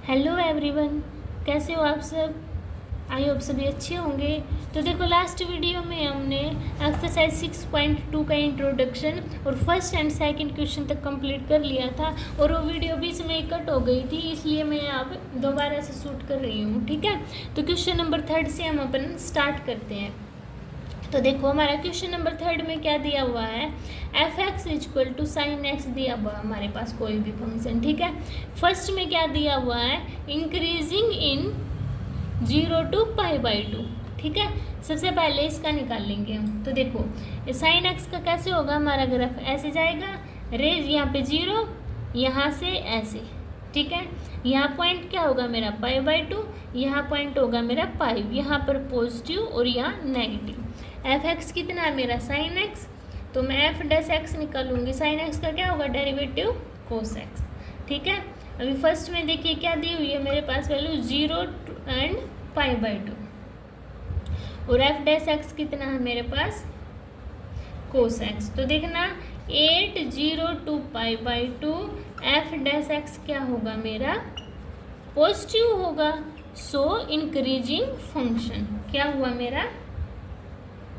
Hello everyone, कैसे हो आप सब। आई होप सभी अच्छे होंगे। तो देखो, लास्ट वीडियो में हमने एक्सरसाइज 6.2 का इंट्रोडक्शन और फर्स्ट एंड सेकंड क्वेश्चन तक कंप्लीट कर लिया था और वो वीडियो बीच में कट हो गई थी, इसलिए मैं अब दोबारा से शूट कर रही हूँ। ठीक है, तो क्वेश्चन नंबर 3 से हम अपन स्टार्ट करते हैं। तो देखो, हमारा क्वेश्चन नंबर 3 में क्या दिया हुआ है, F X equal to sine X दिया हुआ है हमारे पास कोई भी फंक्शन। ठीक है, फर्स्ट में क्या दिया हुआ है, इंक्रीजिंग इन 0 to π/2। ठीक है, सबसे पहले इसका निकाल लेंगे हम। तो देखो, साइन एक्स का कैसे होगा, हमारा ग्राफ ऐसे जाएगा, रेज यहाँ पे 0, यहाँ से ऐसे। ठीक है, यहाँ पॉइंट क्या होगा मेरा π/2, यहाँ पॉइंट होगा मेरा पाई, यहाँ पर पॉजिटिव और यहाँ नेगेटिव। एफ एक्स कितना है मेरा साइन एक्स, तो मैं एफ डैश एक्स निकालूंगी। साइन एक्स का क्या होगा, डेरिवेटिव कोस एक्स। ठीक है, अभी फर्स्ट में देखिए क्या दी हुई है मेरे पास वैल्यू 0 एंड π/2 और एफ डैश एक्स कितना है मेरे पास कोस एक्स। तो देखना 8 0 to π/2 एफ डैश एक्स क्या होगा मेरा पॉजिटिव होगा। सो इंक्रीजिंग फंक्शन क्या हुआ मेरा,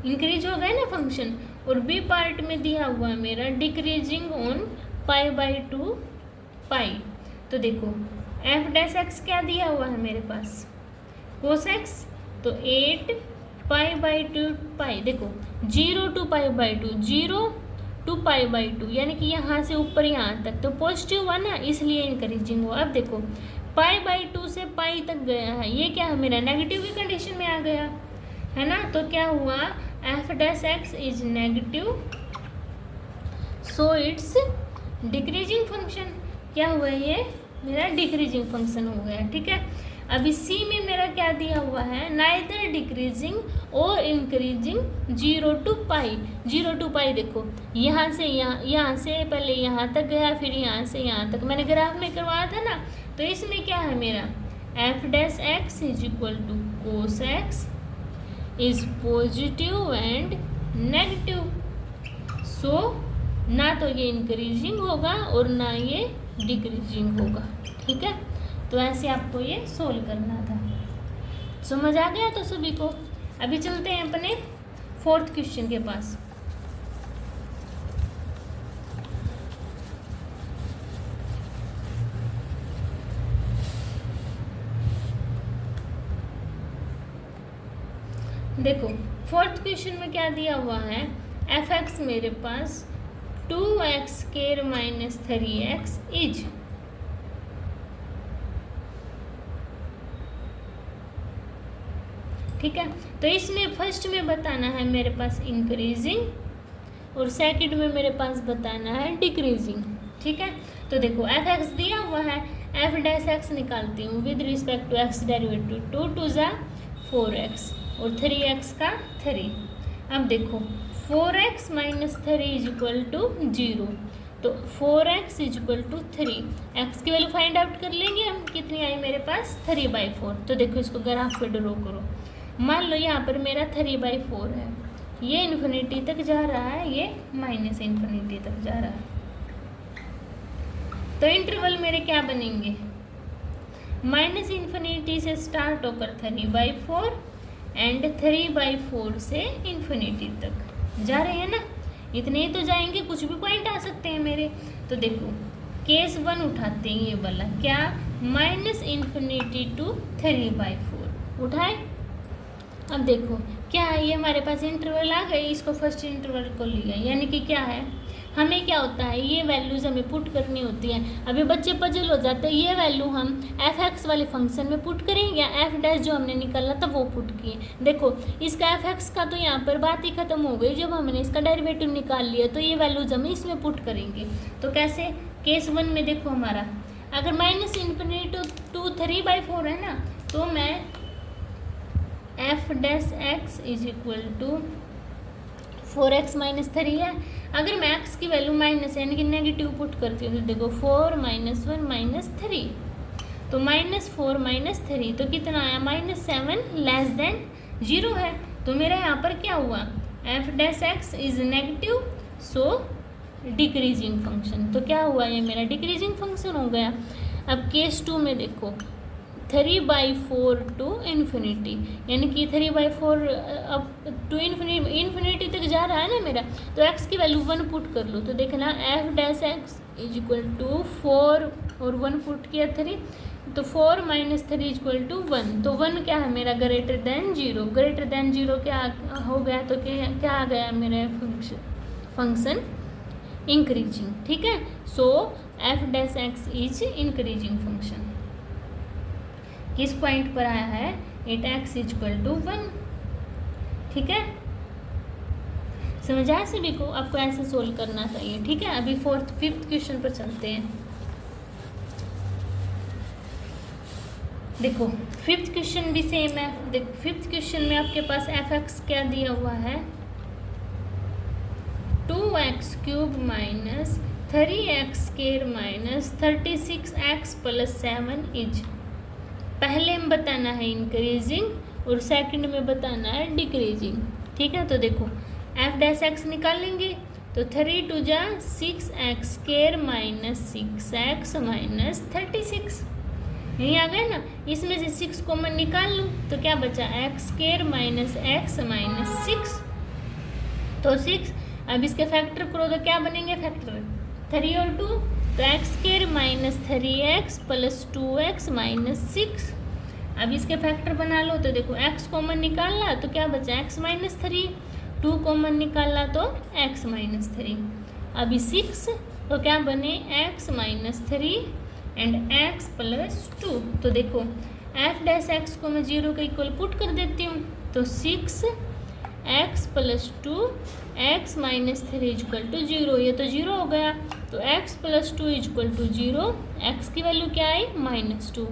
इंक्रीज हो गया ना फंक्शन। और बी पार्ट में दिया हुआ मेरा डिक्रीजिंग ऑन π/2 पाई। तो देखो, एफ डैश एक्स क्या दिया हुआ है मेरे पास कोस एक्स, तो 8 π/2 पाई। देखो 0 to π/2, 0 to π/2 यानी कि यहाँ से ऊपर यहाँ तक तो पॉजिटिव हुआ ना, इसलिए इंक्रीजिंग हुआ। अब देखो π/2 से पाई तक गया है, ये क्या है मेरा नेगेटिव की कंडीशन में आ गया है ना। तो क्या हुआ, F dash x is negative, so it's decreasing function. क्या हुआ, ये मेरा डिक्रीजिंग फंक्शन हो गया। ठीक है, अभी सी में मेरा क्या दिया हुआ है, नाइदर डिक्रीजिंग और इंक्रीजिंग 0 to पाई। 0 to पाई देखो यहाँ से यहाँ से पहले यहाँ तक गया, फिर यहाँ से यहाँ तक मैंने ग्राफ में करवाया था ना। तो इसमें क्या है मेरा f dash x is equal to cos x is positive and negative. So ना तो ये इंक्रीजिंग होगा और ना ये डिक्रीजिंग होगा। ठीक है, तो ऐसे आपको ये सोल्व करना था। समझ आ गया तो सभी को। अभी चलते हैं अपने 4th क्वेश्चन के पास। देखो 4th क्वेश्चन में क्या दिया हुआ है, एफ एक्स मेरे पास 2x² - 3x इज। ठीक है, तो इसमें फर्स्ट में बताना है मेरे पास इंक्रीजिंग और सेकंड में मेरे पास बताना है डिक्रीजिंग। ठीक है, तो देखो एफ एक्स दिया हुआ है, एफ डैश एक्स निकालती हूँ with respect to X derivative 2 2 = 4x और 3x का 3। अब देखो 4x - 3 = 0, तो 4x = 3। x की वैल्यू फाइंड आउट कर लेंगे हम, कितनी आई मेरे पास 3/4। तो देखो इसको ग्राफ पे ड्रॉ करो। मान लो यहाँ पर मेरा 3/4 है, ये इन्फिनिटी तक जा रहा है, ये -∞ तक जा रहा है। तो इंटरवल मेरे क्या बनेंगे, -∞ से स्टार्ट होकर 3/4 एंड 3/4 से इन्फिनिटी तक जा रहे हैं ना। इतने ही तो जाएंगे, कुछ भी पॉइंट आ सकते हैं मेरे। तो देखो केस 1 उठाते हैं, ये वाला क्या, -∞ to 3/4 उठाए। अब देखो क्या है, ये हमारे पास इंटरवल आ गई, इसको फर्स्ट इंटरवल को लिया, यानी कि क्या है, हमें क्या होता है, ये वैल्यूज हमें पुट करनी होती है। अभी बच्चे पजल हो जाते हैं, ये वैल्यू हम एफ एक्स वाले फंक्शन में पुट करें या एफ डैश जो हमने निकाला था वो पुट किए। देखो इसका एफ एक्स का तो यहाँ पर बात ही खत्म हो गई, जब हमने इसका डेरिवेटिव निकाल लिया तो ये वैल्यूज हम इसमें पुट करेंगे। तो कैसे, केस 1 में देखो हमारा अगर -∞ to 3/4 है ना, तो मैं F dash x is equal to 4x - 3 है। अगर मैं x की वैल्यू माइनस यानी कि नेगेटिव पुट करती हूँ तो देखो 4 - 1 - 3, तो -4 - 3 तो कितना आया -7 < 0 है। तो मेरा यहाँ पर क्या हुआ, F dash x is negative, so decreasing function. तो क्या हुआ, ये मेरा डिक्रीजिंग फंक्शन हो गया। अब केस 2 में देखो 3/4 टू इन्फिनिटी, यानी कि 3/4 अब टू इन्फिनिटी तक जा रहा है ना मेरा, तो x की वैल्यू 1 पुट कर लो। तो देखना F dash x is equal to 4 और 1 पुट किया 3, तो 4 - 3 इक्वल टू 1। तो 1 क्या है मेरा, ग्रेटर देन 0। ग्रेटर देन 0 क्या हो गया, तो क्या आ गया मेरा फंक्शन इंक्रीजिंग। ठीक है, so f dash x is increasing function. किस पॉइंट पर आया है, एट एक्स इक्वल टू 1। ठीक है, समझ आया सभी को, आपको ऐसे सोल्व करना चाहिए। ठीक है, अभी 5th क्वेश्चन पर चलते हैं। देखो 5th क्वेश्चन भी सेम है। देखो 5th क्वेश्चन में आपके पास एफ एक्स क्या दिया हुआ है, 2x³ minus 3x² minus 36x + 7 is, पहले में बताना है इंक्रीजिंग और सेकंड में बताना है डिक्रीजिंग। ठीक है, तो देखो एफ डैश एक्स निकालेंगे, तो 3 × 2 = 6x² माइनस 6x माइनस 36, यही आ गया ना। इसमें से 6 कॉमन निकाल लूँ तो क्या बचा, x² माइनस x माइनस 6, तो 6। अब इसके फैक्टर करो तो क्या बनेंगे फैक्टर, 3 और 2, तो x² minus 3x plus 2x minus 6। अब इसके फैक्टर बना लो, तो देखो x कॉमन निकालना तो क्या बचा, x माइनस 3, 2 कॉमन निकालना तो x माइनस 3। अभी 6 तो क्या बने, x minus 3 and x plus 2। तो देखो एफ डैश एक्स को मैं 0 के इक्वल पुट कर देती हूँ, तो 6x plus 2 x minus 3 equal to 0, ये तो 0 हो गया। तो x plus 2 equal to 0, x की वैल्यू क्या आई, -2,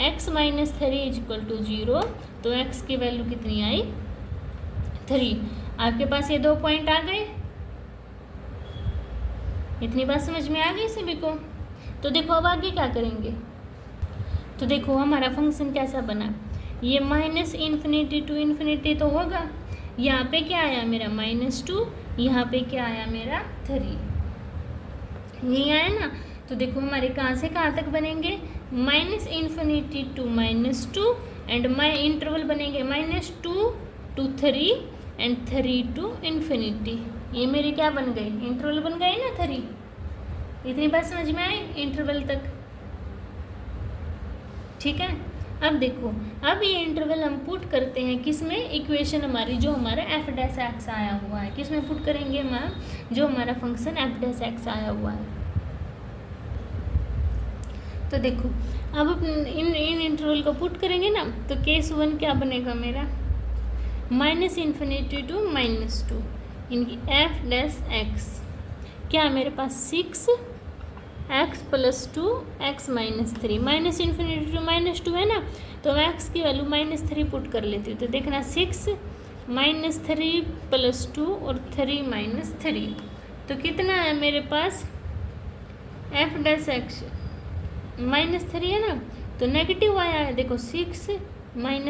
x माइनस 3 इक्वल टू 0, तो x की वैल्यू कितनी आई, 3। आपके पास ये 2 पॉइंट आ गए, इतनी बात समझ में आ गई सभी को। तो देखो अब आगे क्या करेंगे, तो देखो हमारा फंक्शन कैसा बना, ये -∞ टू इन्फिनिटी तो होगा, यहाँ पे क्या आया मेरा -2, यहाँ पे क्या आया मेरा 3, यही आया ना। तो देखो हमारे कहाँ से कहाँ तक बनेंगे, -∞ टू -2 एंड इंटरवल बनेंगे -2 to 3 एंड 3 to इन्फिनिटी। ये मेरे क्या बन गए, इंटरवल बन गए ना 3। इतनी बात समझ में आई इंटरवल तक। ठीक है, अब देखो अब ये इंटरवल हम पुट करते हैं किस में, इक्वेशन हमारी जो हमारा एफ डैश एक्स आया हुआ है, किस में पुट करेंगे मैम, जो हमारा फंक्शन एफ डैश एक्स आया हुआ है। तो देखो अब इन इंटरवल को पुट करेंगे ना, तो केस 1 क्या बनेगा मेरा, -∞ टू -2 इनकी एफ डैश एक्स, क्या मेरे पास 6x plus 2 x minus 3, -∞ to -2 है ना, तो मैं x की वैल्यू -3 पुट कर लेती हूँ। तो देखना 6 -3 प्लस 2 और 3 -3, तो कितना है मेरे पास, एफ डैश एक्स -3 है ना, तो नेगेटिव आया है। देखो 6 - 1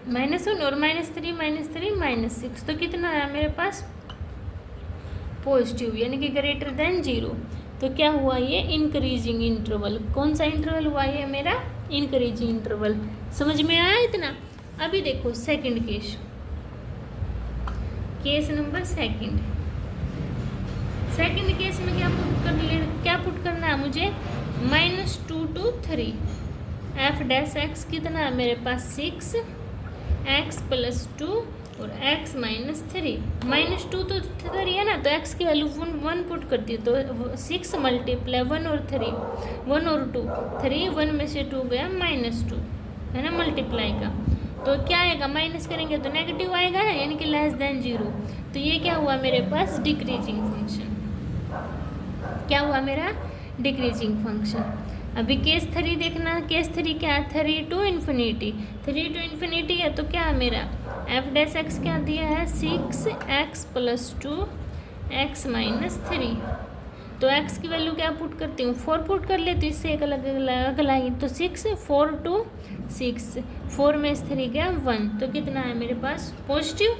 -1 और -3 -6, तो कितना आया मेरे पास पॉजिटिव, यानी कि ग्रेटर देन 0। तो क्या हुआ, ये इंक्रीजिंग इंटरवल। कौन सा इंटरवल हुआ ये मेरा, इंक्रीजिंग इंटरवल। समझ में आया इतना। अभी देखो second case number second case में क्या पुट करना है मुझे, -2 to 3 एफ डैश एक्स कितना है मेरे पास 6x प्लस 2 और x माइनस 3, -2 तो 3 है ना, तो x की वैल्यू 1 पुट करती है, तो 6 × 1 और 3, 1 और 2, 3, 1 में से 2 गया -2 है ना, मल्टीप्लाई का। तो क्या आएगा, माइनस करेंगे तो नेगेटिव आएगा ना, यानी कि लेस देन 0। तो ये क्या हुआ मेरे पास, डिक्रीजिंग फंक्शन। क्या हुआ मेरा, डिक्रीजिंग फंक्शन। अभी केस 3 देखना, केस 3 क्या है, 3 to इन्फिनिटी, 3 to इन्फिनिटी है, तो क्या है मेरा एफ डैश एक्स क्या दिया है, 6x प्लस 2 x माइनस 3। तो x की वैल्यू क्या पुट करती हूँ, 4 पुट कर लेती हूँ, इससे एक अगला ही, तो 6 4 to 6, 4 में 3 गया 1, तो कितना है मेरे पास पॉजिटिव।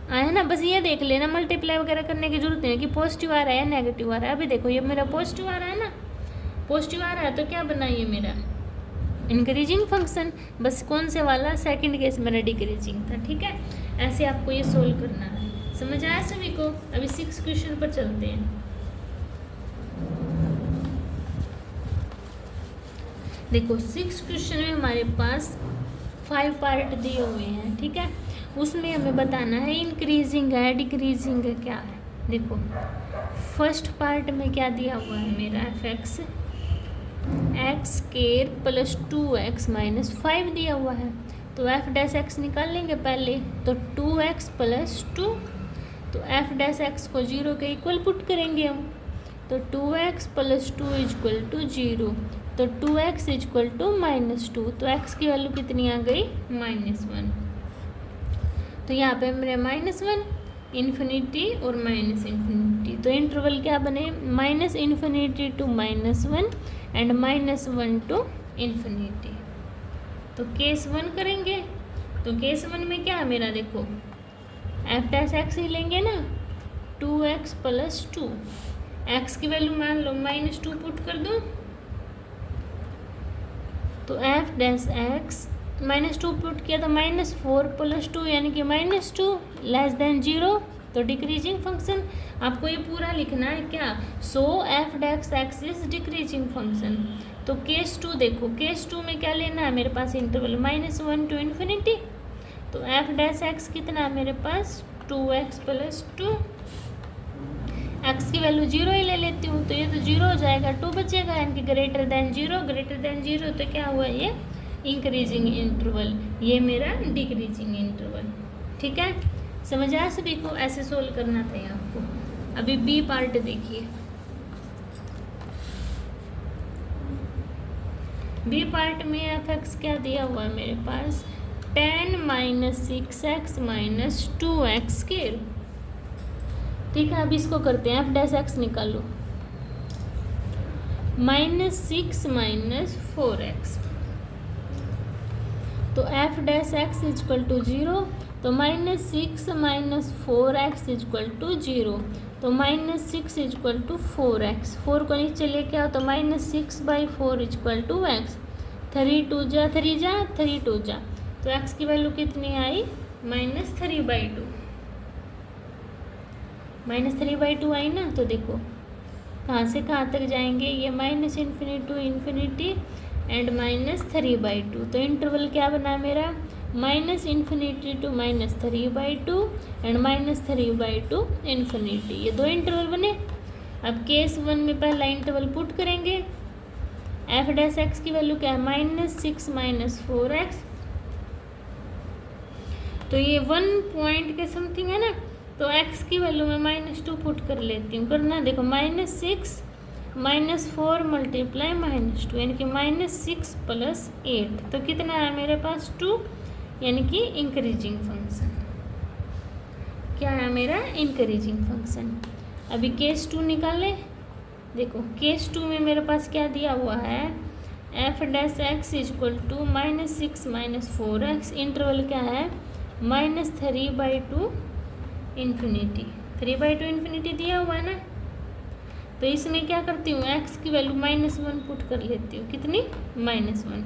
आया ना, बस ये देख लेना, मल्टीप्लाई वगैरह करने की जरूरत नहीं है कि पॉजिटिव आ रहा है या नेगेटिव आ रहा है। अभी देखो ये मेरा पॉजिटिव आ रहा है ना, पॉजिटिव आ रहा है तो क्या बना ये मेरा इंक्रीजिंग फंक्शन। बस कौन से वाला, सेकंड केस मेरा डिक्रीजिंग था। ठीक है, ऐसे आपको ये सोल्व करना है। समझ आया सभी को? अभी 6 क्वेश्चन पर चलते हैं। देखो 6 क्वेश्चन में हमारे पास 5 पार्ट दिए हुए हैं। ठीक है, उसमें हमें बताना है इंक्रीजिंग है डिक्रीजिंग है क्या है। देखो फर्स्ट पार्ट में क्या दिया हुआ है मेरा, F x square plus 2x minus 5 दिया हुआ है। तो एफ डैश एक्स निकाल लेंगे पहले, तो 2x प्लस 2, तो एफ डैश एक्स को 0 के इक्वल पुट करेंगे हम, तो 2x प्लस 2 इक्वल टू 0, तो 2x इक्वल टू -2, तो x की वैल्यू कितनी आ गई -1। तो यहाँ पे मेरे -1 इन्फिनिटी और -इन्फिनिटी, तो इंटरवल क्या बने, -infinity to -1 and -1 to infinity. तो केस 1 करेंगे, तो केस 1 में क्या है मेरा, देखो एफ डैश एक्स ही लेंगे ना, 2x प्लस 2, एक्स की वैल्यू मान लो -2 पुट कर दो, तो एफ डैश एक्स -2 पुट किया तो -4 प्लस 2 यानी कि -2 लेस देन 0, तो डिक्रीजिंग फंक्शन। आपको ये पूरा लिखना है क्या, so f dash x is decreasing function. तो केस 2 देखो, केस 2 में क्या लेना है मेरे पास, इंटरवल -1 टू इन्फिनिटी, तो एफ डैश एक्स कितना है मेरे पास 2x प्लस 2, एक्स की वैल्यू 0 ही ले लेती हूँ, तो ये तो 0 हो जाएगा, 2 बचेगा यानी कि ग्रेटर देन 0, तो क्या हुआ ये इंक्रीजिंग इंटरवल, ये मेरा डिक्रीजिंग इंटरवल। ठीक है, समझ आया सभी को? ऐसे सोल्व करना था आपको। अभी बी पार्ट देखिए, बी पार्ट में एफ एक्स क्या दिया हुआ है मेरे पास, 10 - 6x - 2x स्क्वायर। ठीक है, अब इसको करते हैं, एफ डैश एक्स निकालो, -6 - 4x, तो f dash x equal to 0, तो -6 - 4x इक्वल टू 0, तो -6 इक्वल टू 4x, 4 को नीचे लेके आओ तो -6/4 इक्वल टू x, 3 2 जा 3 जा 3 2 जा, तो x की वैल्यू कितनी आई -3/2, -3/2 आई ना। तो देखो कहाँ से कहाँ तक जाएंगे, ये -इन्फिनिटी टू इन्फिनिटी एंड -3/2, तो इंटरवल क्या बना मेरा, -इन्फिनिटी टू -3/2 एंड -3/2 इन्फिनिटी, ये 2 इंटरवल बने। अब केस 1 में पहला इंटरवल पुट करेंगे, एफ डैश एक्स की वैल्यू क्या है -6 - 4x, तो ये 1 पॉइंट के समथिंग है ना, तो x की वैल्यू में -2 पुट कर लेती हूँ, करना देखो -6 - 4 मल्टीप्लाई -2 यानी कि -6 प्लस 8, तो कितना है मेरे पास 2, यानी कि इंक्रीजिंग फंक्शन। क्या है मेरा इंक्रीजिंग फंक्शन। अभी केस 2 निकालें, देखो केस 2 में मेरे पास क्या दिया हुआ है, f dash x equal to -6 - 4x, interval क्या है -3/2 इन्फिनिटी, 3/2 इन्फिनिटी दिया हुआ है ना। तो इसमें क्या करती हूँ, x की वैल्यू -1 पुट कर लेती हूँ, कितनी -1,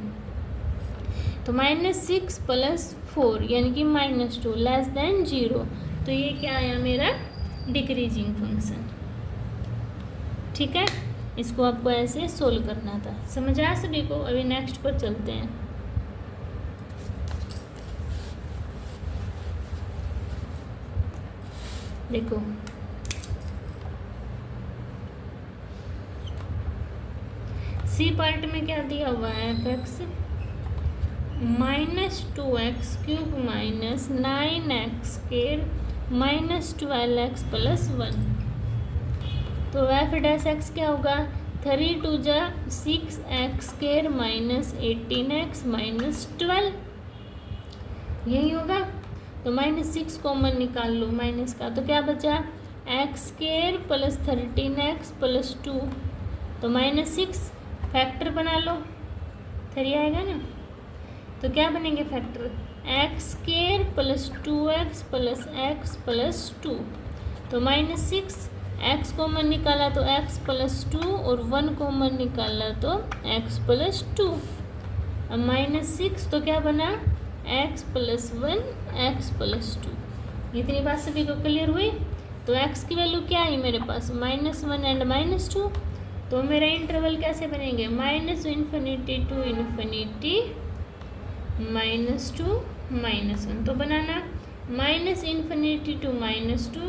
तो -6 प्लस 4 यानी कि -2 लेस देन 0, तो ये क्या आया मेरा डिक्रीजिंग फंक्शन। ठीक है, इसको आपको ऐसे सोल्व करना था। समझ आया सभी को? अभी नेक्स्ट पर चलते हैं। देखो सी पार्ट में क्या दिया हुआ है, F x -2x³ -9x square -12x plus 1, तो एफ डैश एक्स क्या होगा, 3 2 जा 6x स्क्वायर -18x -12, यही होगा। तो -6 कॉमन निकाल लो माइनस का, तो क्या बचा x square plus 13x plus 2, तो -6 फैक्टर बना लो, 3 आएगा ना, तो क्या बनेंगे factor x square plus 2x plus x plus 2। तो -6, x कॉमन निकाला तो x प्लस 2 और 1 कॉमन निकाला तो x प्लस 2। अब -6 तो क्या बना, x प्लस 1 x प्लस 2। इतनी बात सभी को क्लियर हुई। तो x की वैल्यू क्या आई मेरे पास, -1 एंड -2। तो मेरा इंटरवल कैसे बनेंगे, -∞ टू इन्फिनिटी -2 -1। तो बनाना -∞ टू -2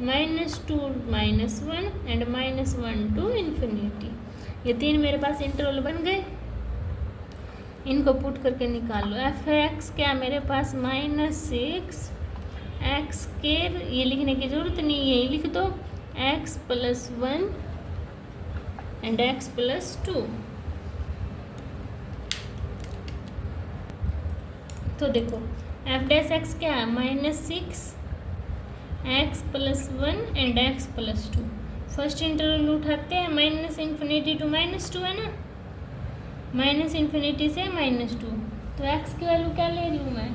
-2 -1 एंड -1 टू इन्फिनिटी। ये तीन मेरे पास इंटरवल बन गए। इनको पुट करके निकाल लो। एफ एक्स क्या मेरे पास -6 एक्स स्केयर, ये लिखने की जरूरत नहीं है, ये लिख दो x plus 1 and x plus 2। तो देखो एफ डैश एक्स क्या है, -6 x plus 1 and x plus 2। First interval उठाते हैं, -∞ टू -2 है ना, -∞ से -2। तो x की वैल्यू क्या ले रही हूँ मैं,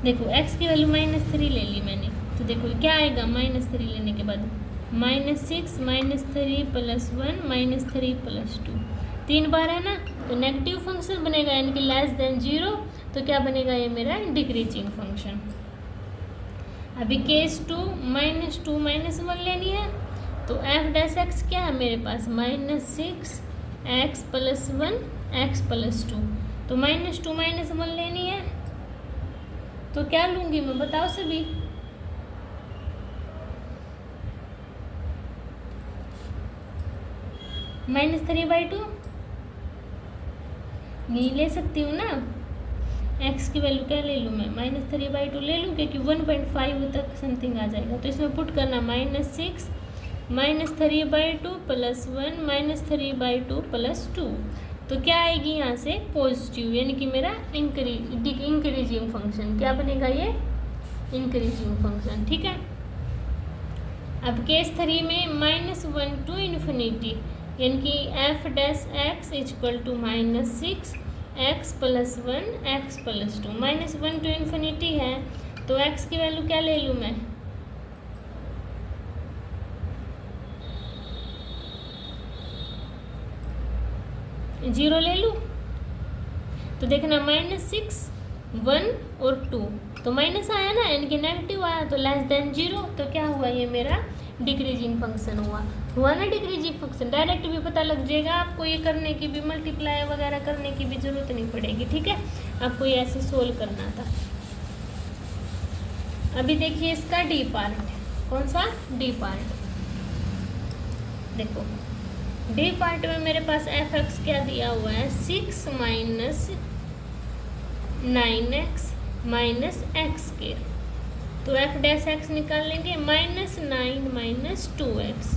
देखो x की वैल्यू -3 ले ली मैंने। तो देखो क्या आएगा -3 लेने के बाद, -6 -3 प्लस 1 -3 प्लस 2। 3 बार है ना, तो नेगेटिव फंक्शन बनेगा, यानी कि लेस देन 0। तो क्या बनेगा ये मेरा डिक्रीजिंग फंक्शन। अभी केस 2 -2 -1 लेनी है। तो एफ डैश एक्स क्या है मेरे पास, -6 एक्स प्लस 1 एक्स प्लस 2। तो -2 -1 लेनी है। तो क्या लूंगी मैं, बताओ सभी, -3/2 नहीं ले सकती हूँ ना। x की वैल्यू क्या ले लूँ मैं, -3/2 ले लूँ, क्योंकि 1.5 तक समथिंग आ जाएगा। तो इसमें पुट करना -6 -3/2 प्लस 1 -3/2 प्लस 2। तो क्या आएगी यहाँ से, पॉजिटिव, यानी कि मेरा इंक्रीजिंग फंक्शन। क्या बनेगा ये, इंक्रीजिंग फंक्शन। ठीक है। अब केस 3 में -1 टू इन्फिनिटी, यानी कि f dash x equal to -6 x plus 1 x plus 2। -1 to infinity है, तो x की वैल्यू क्या ले लूँ मैं, जीरो ले लूँ। तो देखना -6 1 और 2, तो माइनस आया ना, यानी कि नेगेटिव आया, तो लेस देन 0। तो क्या हुआ, ये मेरा डिक्रीजिंग फंक्शन हुआ ना डिक्रीजिंग फंक्शन। डायरेक्ट भी पता लग जाएगा आपको, ये करने की भी, मल्टीप्लाई वगैरह करने की भी जरूरत नहीं पड़ेगी। ठीक है, आपको ये ऐसे सोल्व करना था। अभी देखिए इसका डी पार्ट, कौन सा, डी पार्ट। देखो डी पार्ट में मेरे पास एफ एक्स क्या दिया हुआ है, 6 - 9x - x के। तो एफ डैश एक्स निकाल लेंगे, -9 - 2x।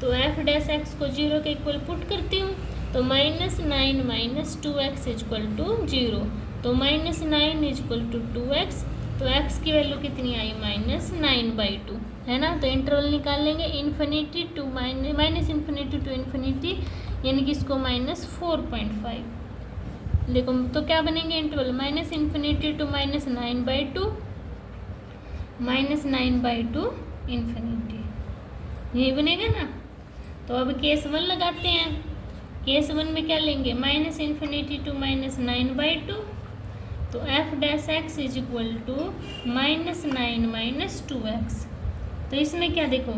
तो एफ डैश एक्स को 0 के इक्वल पुट करती हूँ, तो -9 - 2x इक्वल टू 0। तो -9 इक्वल टू 2x। तो x की वैल्यू कितनी आई, -9/2 है ना। तो इंटरवल निकाल लेंगे, इन्फिनिटी टू -∞ टू इन्फिनिटी, यानी कि इसको -4.5। देखो तो क्या बनेंगे इंटरवल, -∞ टू -9/2 -9/2 इन्फिनिटी, यही बनेगा ना। तो अब केस 1 लगाते हैं। केस 1 में क्या लेंगे, -∞ टू -9/2। तो f dash x is equal to -9 - 2x। तो इसमें क्या देखो,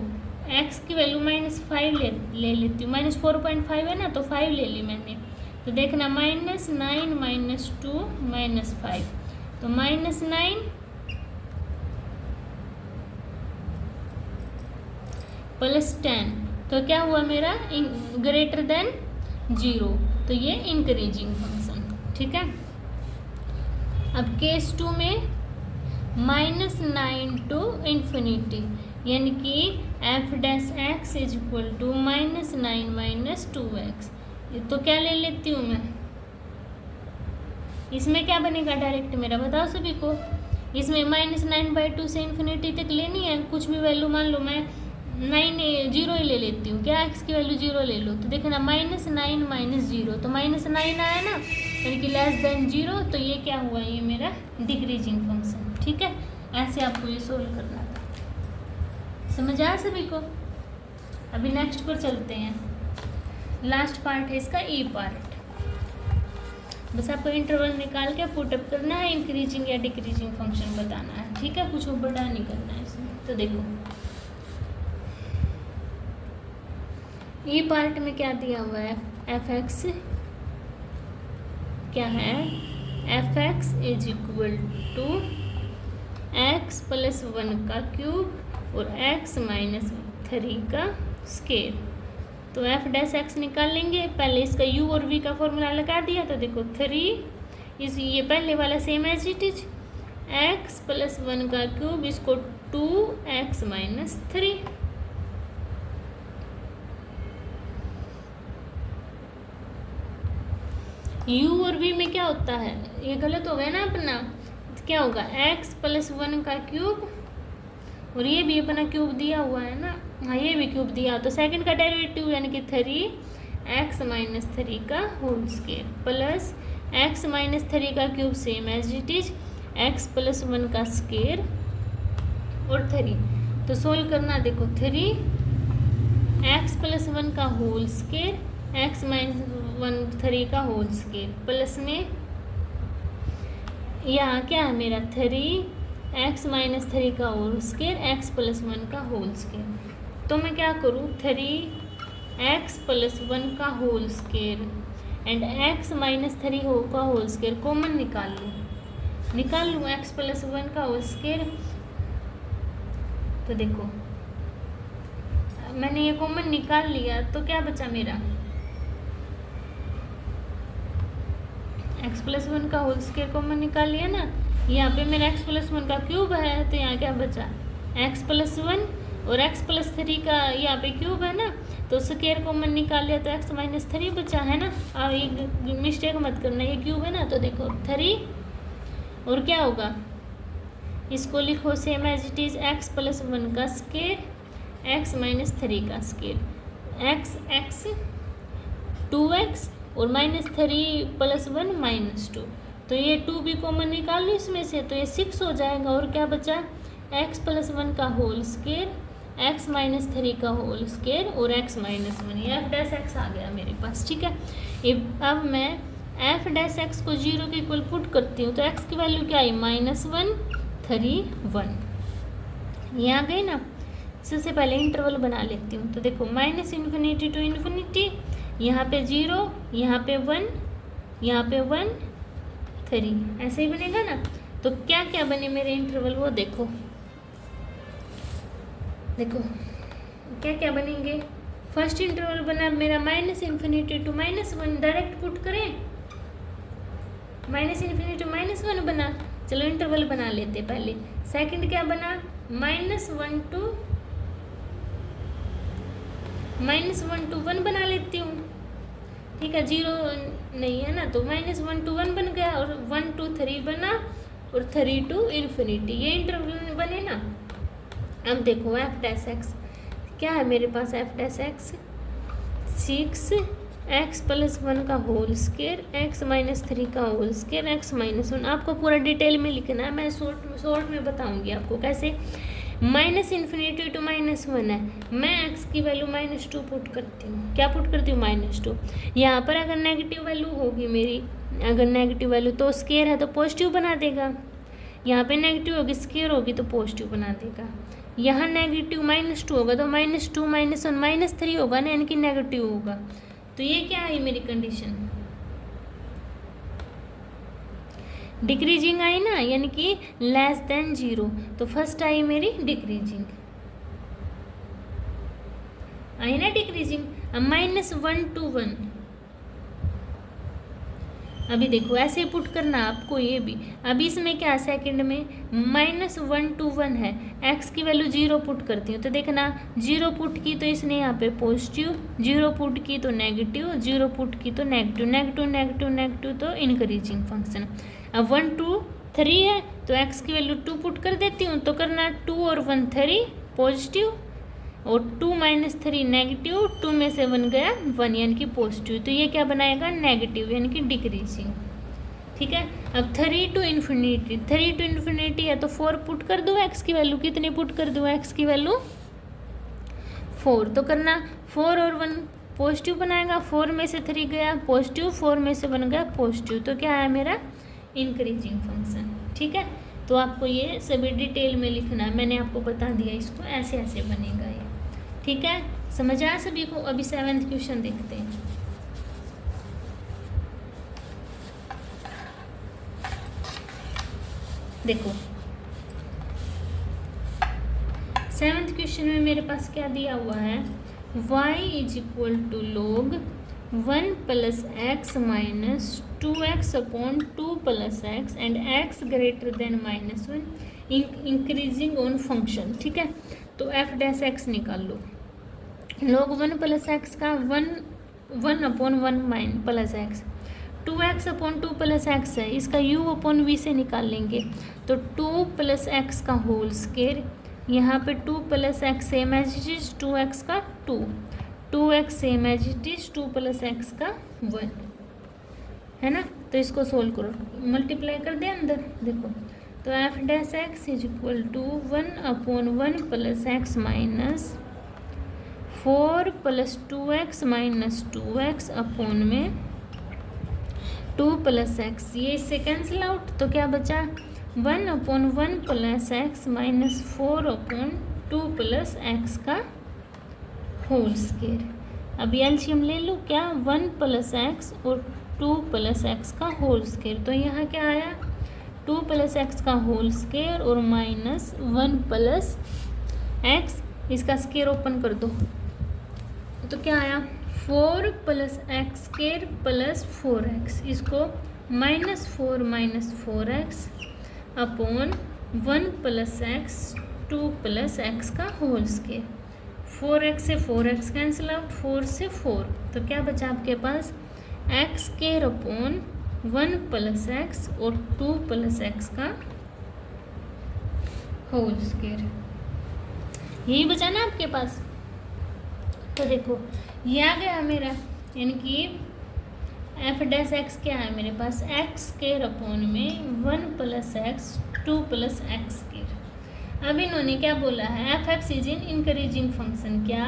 x की वैल्यू -5 ले लेती हूँ, -4.5 है ना, तो 5 ले ली मैंने। तो देखना -9 - 2 -5, तो -9 प्लस 10। तो क्या हुआ मेरा, ग्रेटर देन 0। तो ये इंक्रीजिंग फंक्शन। ठीक है। अब केस 2 में -9 टू इन्फिनिटी, यानी कि f dash x is equal to -9 - 2x। तो क्या ले लेती हूँ मैं, इसमें क्या बनेगा डायरेक्ट मेरा, बताओ सभी को। इसमें -9/2 से इन्फिनिटी तक लेनी है, कुछ भी वैल्यू मान लो, मैं 9 जीरो ही ले लेती हूँ क्या, एक्स की वैल्यू जीरो ले लो तो देखना -9 माइनस जीरो, तो -9 आया ना, यानी कि लेस देन जीरो, तो ये क्या हुआ, ये मेरा डिक्रीजिंग फंक्शन। ठीक है, ऐसे आपको ये सोल्व करना था। समझ आया सभी को? अभी नेक्स्ट पर चलते हैं। लास्ट पार्ट है इसका ई पार्ट। बस आपको इंटरवल निकाल के पुटअप करना है, इंक्रीजिंग या डिक्रीजिंग फंक्शन बताना है। ठीक है, कुछ बड़ा नहीं करना है इसमें। तो देखो ये पार्ट में क्या दिया हुआ है, एफ एक्स क्या है, F x is equal to x plus 1 का क्यूब और एक्स माइनस 3 का स्केयर। तो एफ डैश एक्स निकाल लेंगे, पहले इसका यू और वी का फॉर्मूला लगा दिया, तो देखो 3 इस ये पहले वाला same as it is, x plus 1 का क्यूब इसको 2x माइनस 3। u और v में क्या होता है, ये गलत हो गया ना अपना, तो क्या होगा x प्लस 1 का क्यूब, और ये भी अपना क्यूब दिया हुआ है ना, हाँ ये भी क्यूब दिया, तो सेकंड का डेरिवेटिव यानी कि 3x माइनस 3 का whole square plus x minus 3 का cube same as it is x plus 1 का स्क्वायर और 3। तो सोल्व करना, देखो 3x प्लस 1 का होल स्क्वायर x माइनस 3 का होल स्क्वायर प्लस में यहाँ क्या है मेरा 3x माइनस 3 का होल स्क्वायर x प्लस 1 का होल स्क्वायर। तो मैं क्या करूँ, 3x प्लस 1 का whole square and x minus 3 का होल स्क्वायर कॉमन निकाल लूँ x प्लस 1 का होल स्क्वायर। तो देखो मैंने ये कॉमन निकाल लिया, तो क्या बचा मेरा, x प्लस 1 का होल स्क्वायर कॉमन निकाल लिया ना, यहाँ पे मेरा x प्लस 1 का क्यूब है, तो यहाँ क्या बचा x प्लस 1 और x प्लस 3 का यहाँ पे क्यूब है ना, तो स्क्वायर कॉमन निकाल लिया तो x माइनस 3 बचा है ना। और ये मिस्टेक मत करना, ये क्यूब है ना, तो देखो 3 और क्या होगा, इसको लिखो same as it is x plus 1 का स्क्वायर x माइनस 3 का स्क्वायर, x 2x और -3 प्लस 1 -2, तो ये 2 भी कॉमन निकाल लो इसमें से, तो ये 6 हो जाएगा। और क्या बचा, x प्लस 1 का होल स्क्वायर x माइनस 3 का होल स्क्वायर और x माइनस 1, ये एफ डैश एक्स आ गया मेरे पास। ठीक है, अब मैं एफ डैश एक्स को 0 के इक्वल पुट करती हूँ, तो x की वैल्यू क्या आई, -1 3 1, ये आ गई ना। सबसे पहले इंटरवल बना लेती हूँ, तो देखो -∞ टू इन्फिनिटी, यहाँ पे 0, यहाँ पे 1, यहाँ पे 1 3, ऐसे ही बनेगा ना। तो क्या क्या बने मेरे इंटरवल, वो देखो क्या क्या बनेंगे। फर्स्ट इंटरवल बना मेरा -∞ टू -1, डायरेक्ट पुट करें, -∞ टू -1 बना, चलो इंटरवल बना लेते पहले। सेकंड क्या बना, -1 टू 1 बना लेती हूँ। ठीक है, 0 नहीं है ना, तो -1 टू 1 बन गया, और 1 टू 3 बना, और 3 टू इन्फिनिटी, ये इंटरवल बने ना। अब देखो एफ डैश एक्स क्या है मेरे पास, f dash x 6x plus 1 का होल स्क्वायर x माइनस 3 का होल स्क्वायर x माइनस 1। आपको पूरा डिटेल में लिखना है, मैं शॉर्ट में बताऊंगी आपको कैसे। -∞ टू -1 है, मैं x की वैल्यू -2 पुट करती हूँ। क्या पुट करती हूँ, -2। यहाँ पर अगर नेगेटिव वैल्यू होगी मेरी, अगर नेगेटिव वैल्यू तो स्क्वायर है तो पॉजिटिव बना देगा, यहाँ पे नेगेटिव होगी स्क्वायर होगी तो पॉजिटिव बना देगा। यहाँ नेगेटिव -2 होगा तो -2 -1 -3 होगा ना, यानी कि नेगेटिव होगा। तो ये क्या है मेरी कंडीशन, डिक्रीजिंग आई ना, यानी कि लेस देन 0। तो फर्स्ट आई मेरी डिक्रीजिंग आई ना, डिक्रीजिंग। अब -1 टू 1, अभी देखो ऐसे पुट करना आपको ये भी। अभी इसमें क्या है, सेकंड में -1 टू 1 है, x की वैल्यू 0 पुट करती हूँ, तो देखना 0 पुट की तो इसने यहाँ पे पॉजिटिव, 0 पुट की तो नेगेटिव, 0 पुट की तो नेगेटिव, नेगेटिव नेगेटिव नेगेटिव, तो इंक्रीजिंग फंक्शन। अब 1 2 3 है तो x की वैल्यू 2 पुट कर देती हूँ, तो करना 2 और 1 3 पॉजिटिव, और 2 माइनस 3 नेगेटिव, 2 में से 1 गया 1 यानी कि पॉजिटिव, तो ये क्या बनाएगा नेगेटिव यानी कि डिक्रीजिंग। ठीक है, अब 3 टू इन्फिनिटी है तो 4 पुट कर दो, एक्स की वैल्यू कितनी पुट कर दो, एक्स की वैल्यू 4, तो करना 4 और 1 पॉजिटिव बनाएगा, 4 में से 3 गया पॉजिटिव, 4 में से 1 गया पॉजिटिव, तो क्या है मेरा इंक्रीजिंग फंक्शन। ठीक है, तो आपको ये सभी डिटेल में लिखना है, मैंने आपको बता दिया इसको ऐसे ऐसे बनेगा ये। ठीक है, समझ आया सभी को। अभी 7th क्वेश्चन देखते हैं। देखो 7th क्वेश्चन में मेरे पास क्या दिया हुआ है, y is equal to log 1 plus x minus 2x upon 2 plus x and x greater than -1 increasing on function. ठीक है, तो f डैश x निकाल लो। log 1 प्लस एक्स का 1 upon 1 plus x, 2x upon 2 plus x है, इसका u upon v से निकाल लेंगे, तो 2 प्लस एक्स का होल स्क्वायर, यहाँ पे 2 plus x same as it is 2x का 2x same as it is 2 plus x का 1 है ना। तो इसको सोल्व करो, मल्टीप्लाई कर दे अंदर, देखो तो f dash x is equal to 1 upon 1 plus x minus 4 plus 2x minus 2x upon में 2 प्लस एक्स, ये इससे कैंसिल आउट, तो क्या बचा 1 upon 1 plus x minus 4 upon 2 plus x का होल स्क्वायर। अब एलसीएम ले लो, क्या 1 प्लस एक्स और 2 प्लस एक्स का होल स्क्वायर, तो यहाँ क्या आया 2 प्लस एक्स का होल स्क्वायर और माइनस 1 प्लस एक्स, इसका स्क्वायर ओपन कर दो, तो क्या आया 4 plus x square plus 4x, इसको -4 - 4x upon 1 plus x 2 plus x का होल स्क्वायर, 4x से 4x कैंसिल आउट, 4 से 4, तो क्या बचा आपके पास x square upon 1 plus x और 2 प्लस एक्स का होल स्क्वायर, यही बचा ना आपके पास। तो देखो ये आ गया मेरा, यानी कि एफ डैश एक्स क्या है मेरे पास एक्स स्क्वायर अपॉन में 1 plus x 2 plus x square. अब इन्होंने क्या बोला है F x is in increasing function, क्या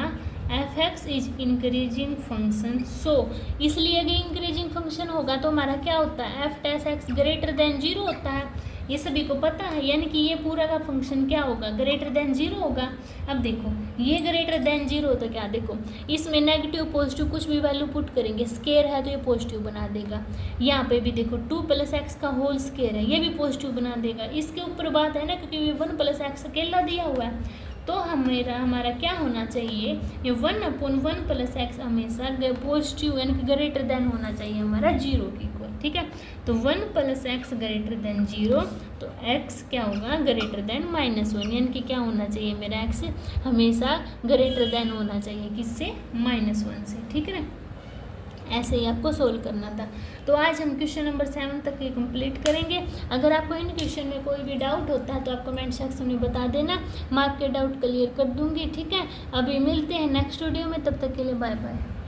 f x is increasing function, so इसलिए अगर इंक्रीजिंग फंक्शन होगा तो हमारा क्या होता है f dash x greater than 0 होता है, ये सभी को पता है, यानी कि ये पूरा का फंक्शन क्या होगा ग्रेटर देन 0 होगा। अब देखो ये ग्रेटर देन 0 तो क्या, देखो इसमें नेगेटिव पॉजिटिव कुछ भी वैल्यू पुट करेंगे, स्क्वायर है तो ये पॉजिटिव बना देगा, यहाँ पे भी देखो 2 प्लस एक्स का होल स्क्वायर है, ये भी पॉजिटिव बना देगा, इसके ऊपर बात है ना क्योंकि ये 1 प्लस एक्स अकेला दिया हुआ है, तो हमारा क्या होना चाहिए ये 1 अपॉन 1 प्लस एक्स हमेशा पॉजिटिव यानी कि ग्रेटर देन होना चाहिए हमारा 0 के इक्वल। ठीक है, तो 1 प्लस एक्स ग्रेटर देन 0, तो x क्या होगा ग्रेटर देन -1, यानी कि क्या होना चाहिए मेरा x हमेशा ग्रेटर देन होना चाहिए किससे -1 से। ठीक है ना, ऐसे ही आपको सोल्व करना था। तो आज हम क्वेश्चन नंबर 7 तक ये कंप्लीट करेंगे। अगर आपको इन क्वेश्चन में कोई भी डाउट होता है तो आप कमेंट सेक्शन में बता देना, मैं आपके डाउट क्लियर कर दूंगी। ठीक है, अभी मिलते हैं नेक्स्ट वीडियो में, तब तक के लिए बाय बाय।